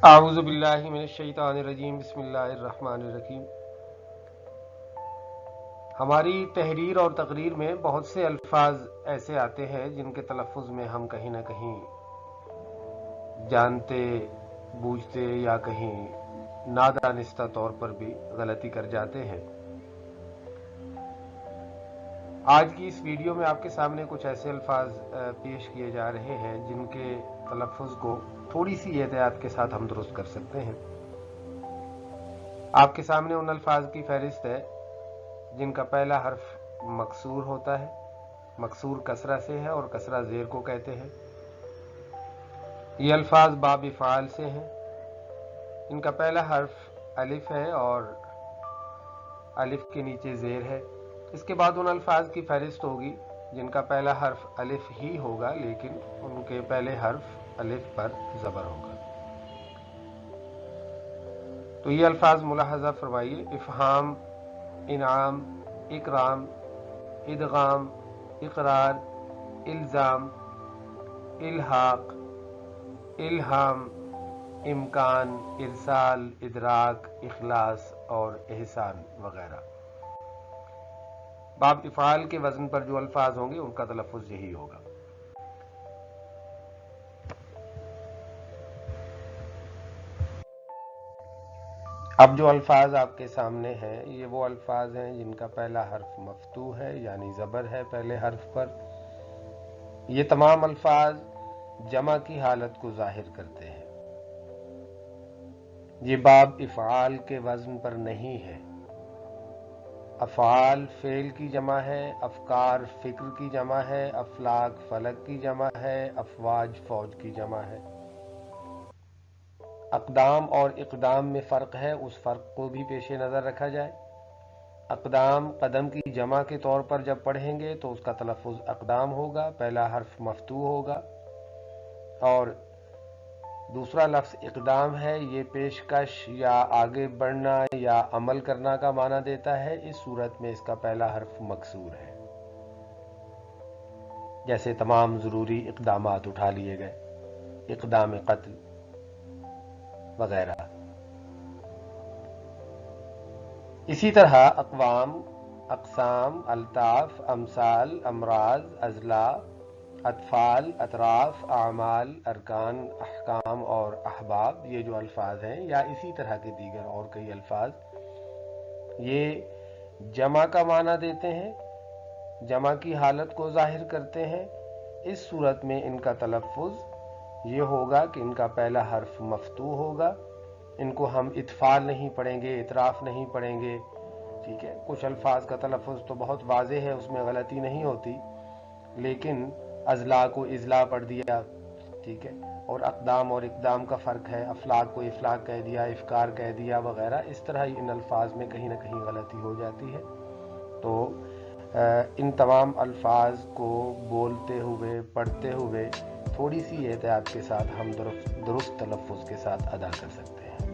اعوذ باللہ من الشیطان الرجیم بسم اللہ الرحمن الرحیم۔ ہماری تحریر اور تقریر میں بہت سے الفاظ ایسے آتے ہیں جن کے تلفظ میں ہم کہیں نہ کہیں جانتے بوجھتے یا کہیں نادانستہ طور پر بھی غلطی کر جاتے ہیں۔ آج کی اس ویڈیو میں آپ کے سامنے کچھ ایسے الفاظ پیش کیے جا رہے ہیں جن کے تلفظ کو تھوڑی سی احتیاط کے ساتھ ہم درست کر سکتے ہیں۔ آپ کے سامنے ان الفاظ کی فہرست ہے جن کا پہلا حرف مکسور ہوتا ہے، مکسور کسرہ سے ہے اور کسرہ زیر کو کہتے ہیں۔ یہ الفاظ باب افعال سے ہیں، ان کا پہلا حرف الف ہے اور الف کے نیچے زیر ہے۔ اس کے بعد ان الفاظ کی فہرست ہوگی جن کا پہلا حرف الف ہی ہوگا لیکن ان کے پہلے حرف الف پر زبر ہوگا۔ تو یہ الفاظ ملاحظہ فرمائیے: افہام، انعام، اکرام، ادغام، اقرار، الزام، الحاق، الہام، امکان، ارسال، ادراک، اخلاص اور احسان وغیرہ۔ باب افعال کے وزن پر جو الفاظ ہوں گے ان کا تلفظ یہی ہوگا۔ اب جو الفاظ آپ کے سامنے ہیں یہ وہ الفاظ ہیں جن کا پہلا حرف مفتوح ہے یعنی زبر ہے پہلے حرف پر۔ یہ تمام الفاظ جمع کی حالت کو ظاہر کرتے ہیں۔ یہ باب افعال کے وزن پر نہیں ہے۔ افعال فعل کی جمع ہے، افکار فکر کی جمع ہے، افلاک فلک کی جمع ہے، افواج فوج کی جمع ہے۔ اقدام اور اقدام میں فرق ہے، اس فرق کو بھی پیش نظر رکھا جائے۔ اقدام قدم کی جمع کے طور پر جب پڑھیں گے تو اس کا تلفظ اقدام ہوگا، پہلا حرف مفتوح ہوگا، اور دوسرا لفظ اقدام ہے، یہ پیشکش یا آگے بڑھنا یا عمل کرنا کا معنی دیتا ہے۔ اس صورت میں اس کا پہلا حرف مکسور ہے، جیسے تمام ضروری اقدامات اٹھا لیے گئے، اقدام قتل وغیرہ۔ اسی طرح اقوام، اقسام، الطاف، امثال، امراض، اضلاع، اطفال، اطراف، اعمال، ارکان، احکام اور احباب، یہ جو الفاظ ہیں یا اسی طرح کے دیگر اور کئی الفاظ، یہ جمع کا معنی دیتے ہیں، جمع کی حالت کو ظاہر کرتے ہیں۔ اس صورت میں ان کا تلفظ یہ ہوگا کہ ان کا پہلا حرف مفتوح ہوگا، ان کو ہم اطفال نہیں پڑھیں گے، اطراف نہیں پڑھیں گے، ٹھیک ہے۔ کچھ الفاظ کا تلفظ تو بہت واضح ہے، اس میں غلطی نہیں ہوتی، لیکن اضلاع کو اضلاع پڑھ دیا، ٹھیک ہے، اور اقدام اور اقدام کا فرق ہے، افلاک کو افلاک کہہ دیا، افکار کہہ دیا وغیرہ۔ اس طرح ان الفاظ میں کہیں نہ کہیں غلطی ہو جاتی ہے۔ تو ان تمام الفاظ کو بولتے ہوئے پڑھتے ہوئے تھوڑی سی احتیاط کے ساتھ ہم درست تلفظ کے ساتھ ادا کر سکتے ہیں۔